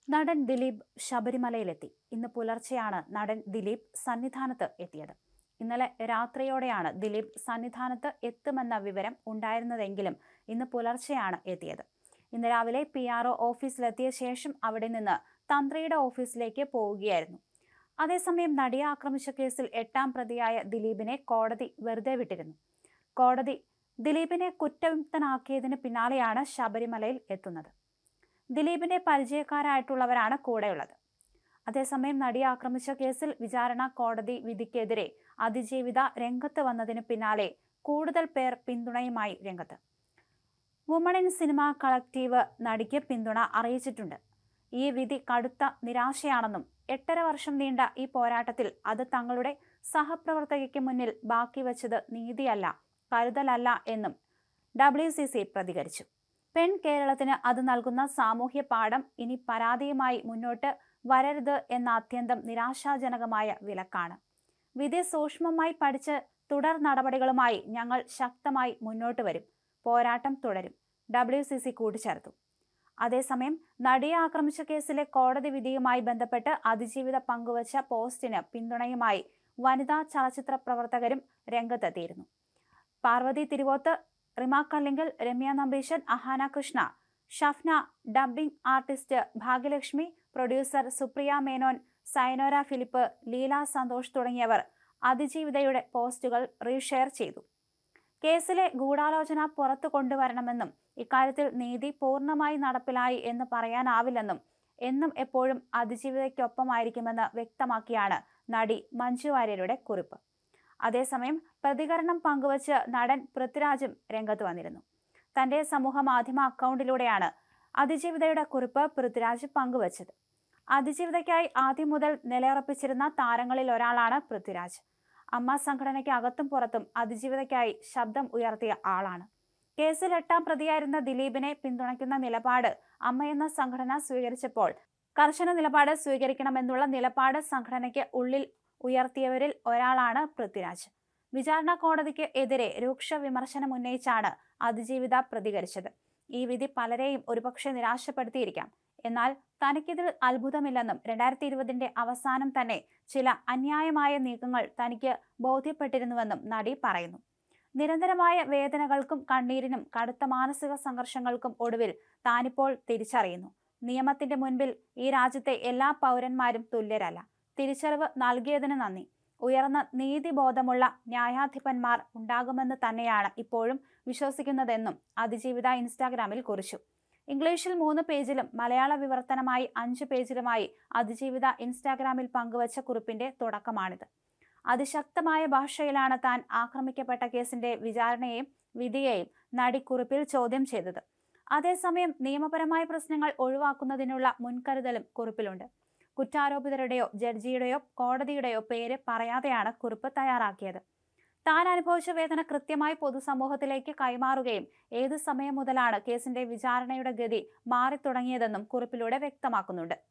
നടൻ ദിലീപ് ശബരിമലയിലെത്തി. ഇന്ന് പുലർച്ചെയാണ് നടൻ ദിലീപ് സന്നിധാനത്ത് എത്തിയത്. ഇന്നലെ രാത്രിയോടെയാണ് ദിലീപ് സന്നിധാനത്ത് എത്തുമെന്ന വിവരം ഉണ്ടായിരുന്നതെങ്കിലും ഇന്ന് പുലർച്ചെയാണ് എത്തിയത്. ഇന്ന് രാവിലെ PRO ഓഫീസിലെത്തിയ ശേഷം അവിടെ നിന്ന് തന്ത്രിയുടെ ഓഫീസിലേക്ക് പോവുകയായിരുന്നു. അതേസമയം നടിയെ ആക്രമിച്ച കേസിൽ 8ാം പ്രതിയായ ദിലീപിനെ കോടതി വെറുതെ വിട്ടിരുന്നു. കോടതി ദിലീപിനെ കുറ്റവിമുക്തനാക്കിയതിന് പിന്നാലെയാണ് ശബരിമലയിൽ എത്തുന്നത്. ദിലീപിന്റെ പരിചയക്കാരായിട്ടുള്ളവരാണ് കൂടെയുള്ളത്. അതേസമയം നടിയെ ആക്രമിച്ച കേസിൽ വിചാരണ കോടതി വിധിക്കെതിരെ അതിജീവിത രംഗത്ത് വന്നതിന് പിന്നാലെ കൂടുതൽ പേർ പിന്തുണയുമായി രംഗത്ത്. വുമൺ ഇൻ സിനിമ കളക്റ്റീവ് നടിക്ക് പിന്തുണ അറിയിച്ചിട്ടുണ്ട്. ഈ വിധി കടുത്ത നിരാശയാണെന്നും 8.5 വർഷം നീണ്ട ഈ പോരാട്ടത്തിൽ അത് തങ്ങളുടെ സഹപ്രവർത്തകയ്ക്ക് മുന്നിൽ ബാക്കി വച്ചത് നീതിയല്ല, കരുതലല്ല എന്നും WCC പ്രതികരിച്ചു. കേരളത്തിന് അത് നൽകുന്ന സാമൂഹ്യ പാഠം ഇനി പരാതിയുമായി മുന്നോട്ട് വരരുത് എന്ന അത്യന്തം നിരാശാജനകമായ വിലക്കാണ്. വിധി സൂക്ഷ്മമായി പഠിച്ച് തുടർ നടപടികളുമായി ഞങ്ങൾ ശക്തമായി മുന്നോട്ട് വരും, പോരാട്ടം തുടരും, WCC കൂട്ടിച്ചേർത്തു. അതേസമയം നടിയെ ആക്രമിച്ച കേസിലെ കോടതി വിധിയുമായി ബന്ധപ്പെട്ട് അതിജീവിത പങ്കുവച്ച പോസ്റ്റിന് പിന്തുണയുമായി വനിതാ ചലച്ചിത്ര പ്രവർത്തകരും രംഗത്തെത്തിയിരുന്നു. Parvathy Thiruvothu, Rima Kallingal, Ramya Nambeesan, Ahaana Krishna, Shafna, dubbing artist Bhagyalakshmi, producer Supriya Menon, Sayanora Philip, Leela Santhosh തുടങ്ങിയവർ അതിജീവിതയുടെ പോസ്റ്റുകൾ റീഷെയർ ചെയ്തു. കേസിലെ ഗൂഢാലോചന പുറത്തു കൊണ്ടുവരണമെന്നും ഇക്കാര്യത്തിൽ നീതി പൂർണ്ണമായി നടപ്പിലായി എന്ന് പറയാനാവില്ലെന്നും എന്നും എപ്പോഴും അതിജീവിതയ്ക്കൊപ്പമായിരിക്കുമെന്ന് വ്യക്തമാക്കിയാണ് നടി മഞ്ജു വാര്യരുടെ കുറിപ്പ്. അതേസമയം പ്രതികരണം പങ്കുവച്ച് നടൻ പൃഥ്വിരാജും രംഗത്ത് വന്നിരുന്നു. തന്റെ സമൂഹ മാധ്യമ അക്കൗണ്ടിലൂടെയാണ് അതിജീവിതയുടെ കുറിപ്പ് പൃഥ്വിരാജ് പങ്കുവച്ചത്. അതിജീവിതയ്ക്കായി ആദ്യം മുതൽ നിലയുറപ്പിച്ചിരുന്ന താരങ്ങളിൽ ഒരാളാണ് പൃഥ്വിരാജ്. അമ്മ സംഘടനയ്ക്ക് അകത്തും പുറത്തും അതിജീവിതയ്ക്കായി ശബ്ദം ഉയർത്തിയ ആളാണ്. കേസിൽ 8ാം പ്രതിയായിരുന്ന ദിലീപിനെ പിന്തുണയ്ക്കുന്ന നിലപാട് അമ്മയെന്ന സംഘടന സ്വീകരിച്ചപ്പോൾ കർശന നിലപാട് സ്വീകരിക്കണമെന്നുള്ള നിലപാട് സംഘടനയ്ക്ക് ഉള്ളിൽ ഉയർത്തിയവരിൽ ഒരാളാണ് പൃഥ്വിരാജ്. വിചാരണ കോടതിക്ക് എതിരെ രൂക്ഷ വിമർശനം ഉന്നയിച്ചാണ് അതിജീവിത പ്രതികരിച്ചത്. ഈ വിധി പലരെയും ഒരുപക്ഷെ നിരാശപ്പെടുത്തിയിരിക്കാം. എന്നാൽ തനിക്കിതിൽ അത്ഭുതമില്ലെന്നും 2020 അവസാനം തന്നെ ചില അന്യായമായ നീക്കങ്ങൾ തനിക്ക് ബോധ്യപ്പെട്ടിരുന്നുവെന്നും നടി പറയുന്നു. നിരന്തരമായ വേദനകൾക്കും കണ്ണീരിനും കടുത്ത മാനസിക സംഘർഷങ്ങൾക്കും ഒടുവിൽ താനിപ്പോൾ തിരിച്ചറിയുന്നു. നിയമത്തിന്റെ മുൻപിൽ ഈ രാജ്യത്തെ എല്ലാ പൗരന്മാരും തുല്യരല്ല. തിരിച്ചറിവ് നൽകിയതിന് നന്ദി. ഉയർന്ന നീതിബോധമുള്ള ന്യായാധിപന്മാർ ഉണ്ടാകുമെന്ന് തന്നെയാണ് ഇപ്പോഴും വിശ്വസിക്കുന്നതെന്നും അതിജീവിത ഇൻസ്റ്റാഗ്രാമിൽ കുറിച്ചു. ഇംഗ്ലീഷിൽ 3 പേജിലും മലയാള വിവർത്തനമായി 5 പേജിലുമായി അതിജീവിത ഇൻസ്റ്റാഗ്രാമിൽ പങ്കുവച്ച കുറിപ്പിന്റെ തുടക്കമാണിത്. അതിശക്തമായ ഭാഷയിലാണ് താൻ ആക്രമിക്കപ്പെട്ട കേസിന്റെ വിചാരണയെയും വിധിയെയും നടി കുറിപ്പിൽ ചോദ്യം ചെയ്തത്. അതേസമയം നിയമപരമായ പ്രശ്നങ്ങൾ ഒഴിവാക്കുന്നതിനുള്ള മുൻകരുതലും കുറിപ്പിലുണ്ട്. കുറ്റാരോപിതരുടെയോ ജഡ്ജിയുടെയോ കോടതിയുടെയോ പേര് പറയാതെയാണ് കുറിപ്പ് തയ്യാറാക്കിയത്. താൻ അനുഭവിച്ച വേദന കൃത്യമായി പൊതുസമൂഹത്തിലേക്ക് കൈമാറുകയും ഏത് സമയം മുതലാണ് കേസിന്റെ വിചാരണയുടെ ഗതി മാറിത്തുടങ്ങിയതെന്നും കുറിപ്പിലൂടെ വ്യക്തമാക്കുന്നുണ്ട്.